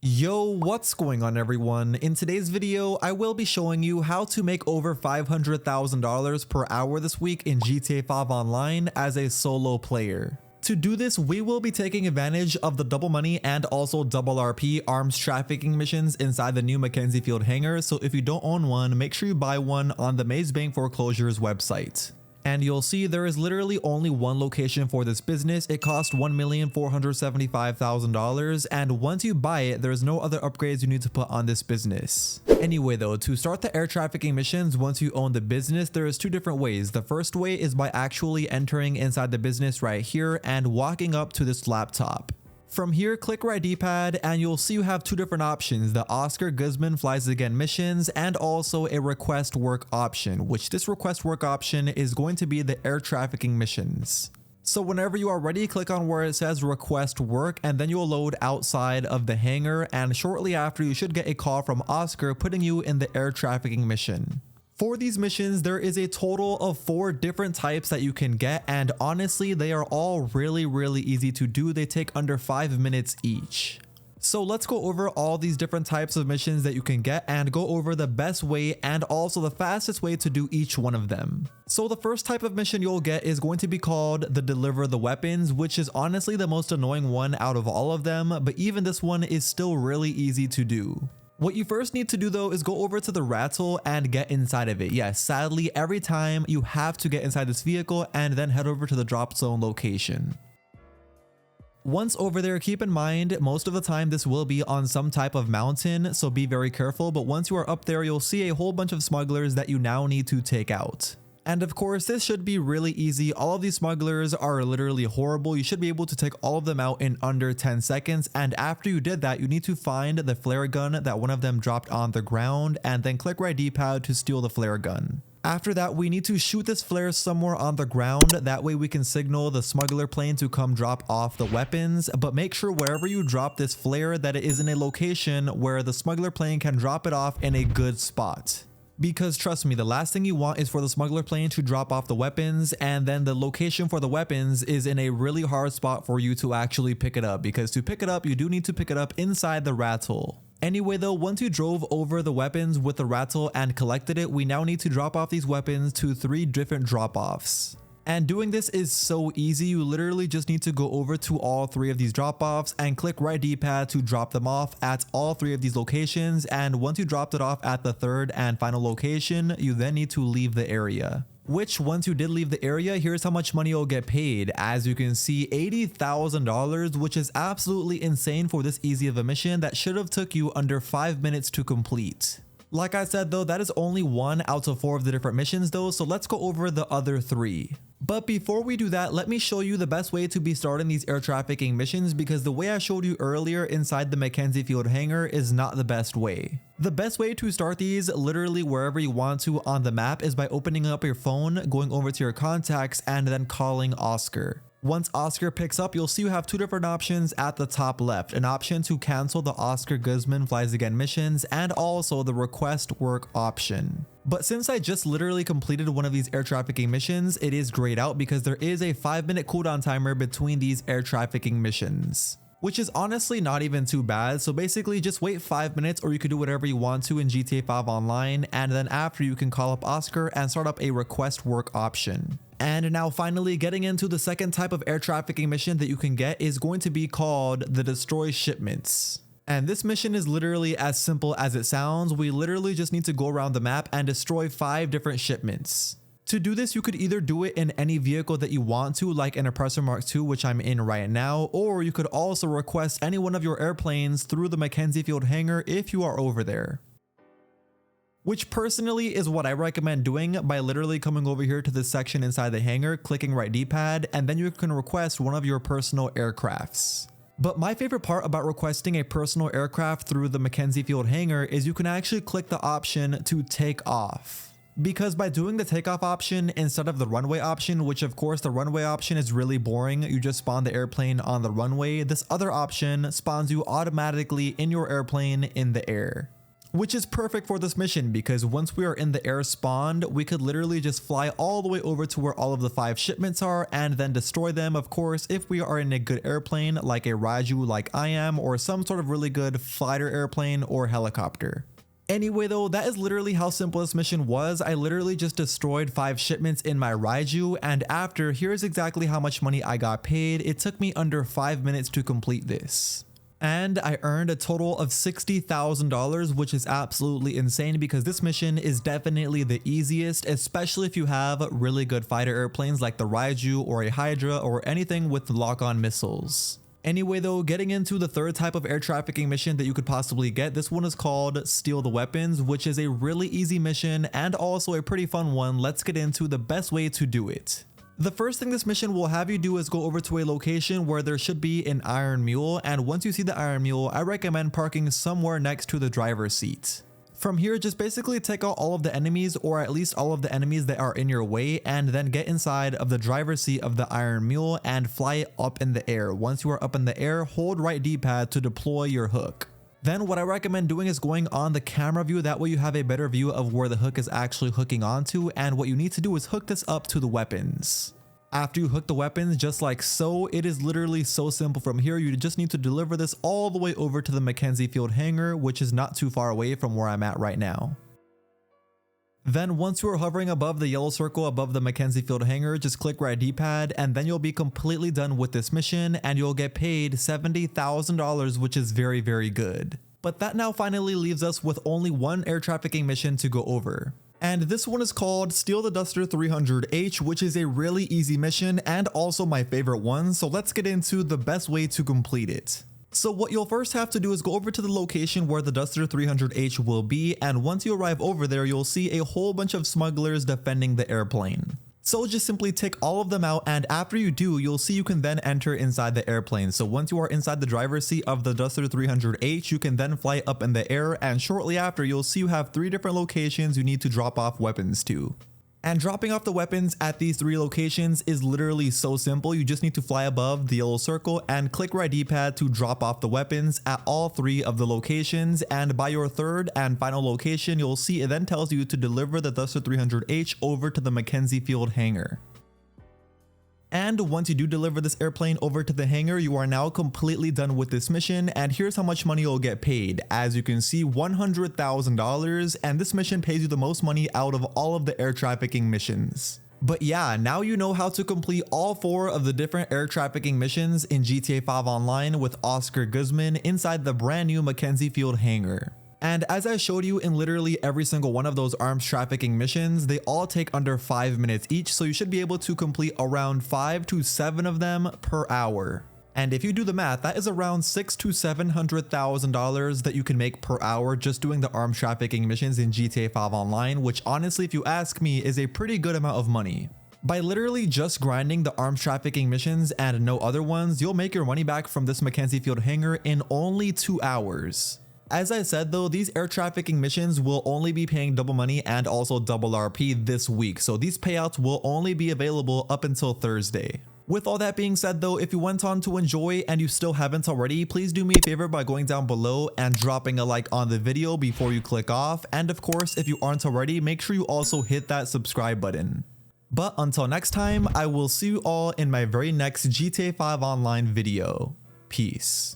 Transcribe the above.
Yo, what's going on everyone? In today's video, I will be showing you how to make over $500,000 per hour this week in GTA 5 Online as a solo player. To do this, we will be taking advantage of the double money and also double RP arms trafficking missions inside the new McKenzie Field Hangar, so if you don't own one, make sure you buy one on the Maze Bank Foreclosures website. And you'll see there is literally only one location for this business. It costs $1,475,000, and once you buy it, there's no other upgrades you need to put on this business. Anyway though, to start the air trafficking missions once you own the business, there is two different ways. The first way is by actually entering inside the business right here and walking up to this laptop. From here, click right D-pad and you'll see you have two different options, the Oscar Guzman Flies Again missions and also a request work option, which this request work option is going to be the air trafficking missions. So whenever you are ready, click on where it says request work and then you'll load outside of the hangar, and shortly after you should get a call from Oscar putting you in the air trafficking mission. For these missions, there is a total of 4 different types that you can get, and honestly, they are all really easy to do. They take under 5 minutes each. So let's go over all these different types of missions that you can get and go over the best way and also the fastest way to do each one of them. So the first type of mission you'll get is going to be called the Deliver the Weapons, which is honestly the most annoying one out of all of them, but even this one is still really easy to do. What you first need to do though is go over to the rattle and get inside of it. Yes, sadly, every time you have to get inside this vehicle and then head over to the drop zone location. Once over there, keep in mind, most of the time this will be on some type of mountain, so be very careful, but once you are up there, you'll see a whole bunch of smugglers that you now need to take out. And of course, this should be really easy. All of these smugglers are literally horrible. You should be able to take all of them out in under 10 seconds. And after you did that, you need to find the flare gun that one of them dropped on the ground and then click right D-pad to steal the flare gun. After that, we need to shoot this flare somewhere on the ground. That way we can signal the smuggler plane to come drop off the weapons. But make sure wherever you drop this flare that it is in a location where the smuggler plane can drop it off in a good spot. Because trust me, the last thing you want is for the smuggler plane to drop off the weapons, and then the location for the weapons is in a really hard spot for you to actually pick it up, because to pick it up, you do need to pick it up inside the rattle. Anyway though, once you drove over the weapons with the rattle and collected it, we now need to drop off these weapons to 3 different drop-offs. And doing this is so easy. You literally just need to go over to all 3 of these drop-offs and click right D-pad to drop them off at all 3 of these locations. And once you dropped it off at the 3rd and final location, you then need to leave the area. Which, once you did leave the area, here's how much money you'll get paid. As you can see, $80,000, which is absolutely insane for this easy of a mission that should have took you under 5 minutes to complete. Like I said though, that is only 1 out of 4 of the different missions though, so let's go over the other 3. But before we do that, let me show you the best way to be starting these air trafficking missions, because the way I showed you earlier inside the McKenzie Field Hangar is not the best way. The best way to start these literally wherever you want to on the map is by opening up your phone, going over to your contacts, and then calling Oscar. Once Oscar picks up, you'll see you have 2 different options at the top left, an option to cancel the Oscar Guzman Flies Again missions and also the request work option. But since I just literally completed one of these air trafficking missions, it is grayed out because there is a 5-minute cooldown timer between these air trafficking missions, which is honestly not even too bad. So basically just wait 5 minutes, or you could do whatever you want to in GTA 5 Online, and then after you can call up Oscar and start up a request work option. And now finally, getting into the second type of air trafficking mission that you can get is going to be called the Destroy Shipments. And this mission is literally as simple as it sounds. We literally just need to go around the map and destroy 5 different shipments. To do this, you could either do it in any vehicle that you want to, like an Oppressor Mark II, which I'm in right now, or you could also request any one of your airplanes through the McKenzie Field Hangar if you are over there. Which personally is what I recommend doing by literally coming over here to this section inside the hangar, clicking right D-pad, and then you can request one of your personal aircrafts. But my favorite part about requesting a personal aircraft through the McKenzie Field Hangar is you can actually click the option to take off. Because by doing the takeoff option instead of the runway option, which of course the runway option is really boring, you just spawn the airplane on the runway, this other option spawns you automatically in your airplane in the air. which is perfect for this mission because once we are in the air spawned, we could literally just fly all the way over to where all of the 5 shipments are and then destroy them, of course, if we are in a good airplane like a Raiju like I am, or some sort of really good fighter airplane or helicopter. Anyway though, that is literally how simple this mission was. I literally just destroyed 5 shipments in my Raiju, and after, here's exactly how much money I got paid. It took me under 5 minutes to complete this. And I earned a total of $60,000, which is absolutely insane because this mission is definitely the easiest, especially if you have really good fighter airplanes like the Raiju or a Hydra or anything with lock-on missiles. Anyway though, getting into the third type of air trafficking mission that you could possibly get, this one is called Steal the Weapons, which is a really easy mission and also a pretty fun one. Let's get into the best way to do it. The first thing this mission will have you do is go over to a location where there should be an iron mule, and once you see the iron mule, I recommend parking somewhere next to the driver's seat. From here, just basically take out all of the enemies, or at least all of the enemies that are in your way, and then get inside of the driver's seat of the iron mule and fly it up in the air. Once you are up in the air, hold right D-pad to deploy your hook. Then what I recommend doing is going on the camera view, that way you have a better view of where the hook is actually hooking onto, and what you need to do is hook this up to the weapons. After you hook the weapons, just like so, it is literally so simple from here. You just need to deliver this all the way over to the McKenzie Field Hangar, which is not too far away from where I'm at right now. Then once you are hovering above the yellow circle above the McKenzie Field Hangar, just click right D-pad and then you'll be completely done with this mission and you'll get paid $70,000, which is very, very good. But that now finally leaves us with only one air trafficking mission to go over. And this one is called Steal the Duster 300H, which is a really easy mission and also my favorite one. So let's get into the best way to complete it. So what you'll first have to do is go over to the location where the Duster 300H will be, and once you arrive over there, you'll see a whole bunch of smugglers defending the airplane. So just simply take all of them out, and after you do, you'll see you can then enter inside the airplane. So once you are inside the driver's seat of the Duster 300H, you can then fly up in the air, and shortly after, you'll see you have 3 different locations you need to drop off weapons to. And dropping off the weapons at these 3 locations is literally so simple. You just need to fly above the yellow circle and click right D-pad to drop off the weapons at all 3 of the locations. And by your third and final location, you'll see it then tells you to deliver the Duster 300H over to the McKenzie Field Hangar. And once you do deliver this airplane over to the hangar, you are now completely done with this mission, and here's how much money you'll get paid. As you can see, $100,000, and this mission pays you the most money out of all of the air trafficking missions. But yeah, now you know how to complete all 4 of the different air trafficking missions in GTA 5 Online with Oscar Guzman inside the brand new McKenzie Field Hangar. And as I showed you in literally every single one of those arms trafficking missions, they all take under 5 minutes each, so you should be able to complete around 5 to 7 of them per hour. And if you do the math, that is around $600,000 to $700,000 that you can make per hour just doing the arms trafficking missions in GTA 5 Online, which honestly, if you ask me, is a pretty good amount of money. By literally just grinding the arms trafficking missions and no other ones, you'll make your money back from this McKenzie Field Hangar in only 2 hours. As I said though, these air trafficking missions will only be paying double money and also double RP this week, so these payouts will only be available up until Thursday. With all that being said though, if you went on to enjoy and you still haven't already, please do me a favor by going down below and dropping a like on the video before you click off, and of course if you aren't already, make sure you also hit that subscribe button. But until next time, I will see you all in my very next GTA 5 Online video. Peace.